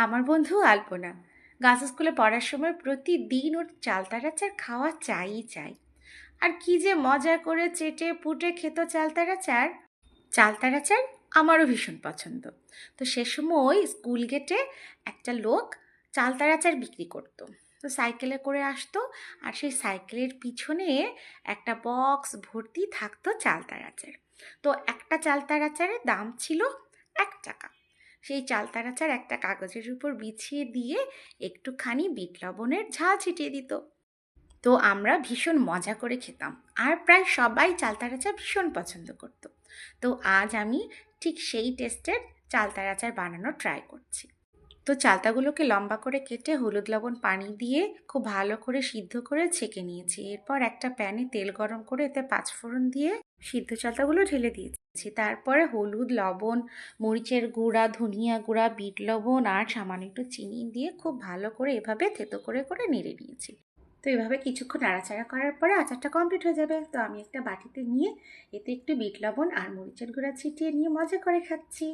আমার বন্ধু আলপনা গার্লস স্কুলে পড়ার সময় প্রতিদিন ওর চালতার আচার খাওয়া চাই চাই। আর কি যে মজা করে চেটে পুটে খেত চালতার আচার। চালতার আচার আমারও ভীষণ পছন্দ। তো সে সময় স্কুল গেটে একটা লোক চালতার আচার বিক্রি করতো। তো সাইকেলে করে আসতো, আর সেই সাইকেলের পিছনে একটা বক্স ভর্তি থাকতো চালতার আচার। তো একটা চালতার আচারের দাম ছিল 1 টাকা। সেই চালতার আচার একটা কাগজের উপর বিছিয়ে দিয়ে একটুখানি বিট লবণের ঝাল ছিটিয়ে দিত। তো আমরা ভীষণ মজা করে খেতাম, আর প্রায় সবাই চালতার আচার ভীষণ পছন্দ করত। তো আজ আমি ঠিক সেই টেস্টের চালতার আচার বানানোর ট্রাই করছি। তো চালতাগুলোকে লম্বা করে কেটে হলুদ লবণ পানি দিয়ে খুব ভালো করে সিদ্ধ করে ছেঁকে নিয়েছি। এরপর একটা প্যানে তেল গরম করে এতে পাঁচফোড়ন দিয়ে সিদ্ধ চালতাগুলো ঢেলে দিয়েছি। তারপরে হলুদ, লবণ, মরিচের গুঁড়া, ধনিয়া গুঁড়া, বিট লবণ আর সামান্য একটু চিনি দিয়ে খুব ভালো করে এভাবে থেতো করে করে নেড়ে নিয়েছি। তো এভাবে কিছুক্ষণ নাড়াচাড়া করার পরে আচারটা কমপ্লিট হয়ে যাবে। তো আমি একটা বাটিতে নিয়ে এতে একটু বিট লবণ আর মরিচের গুঁড়া ছিটিয়ে নিয়ে মজা করে খাচ্ছি।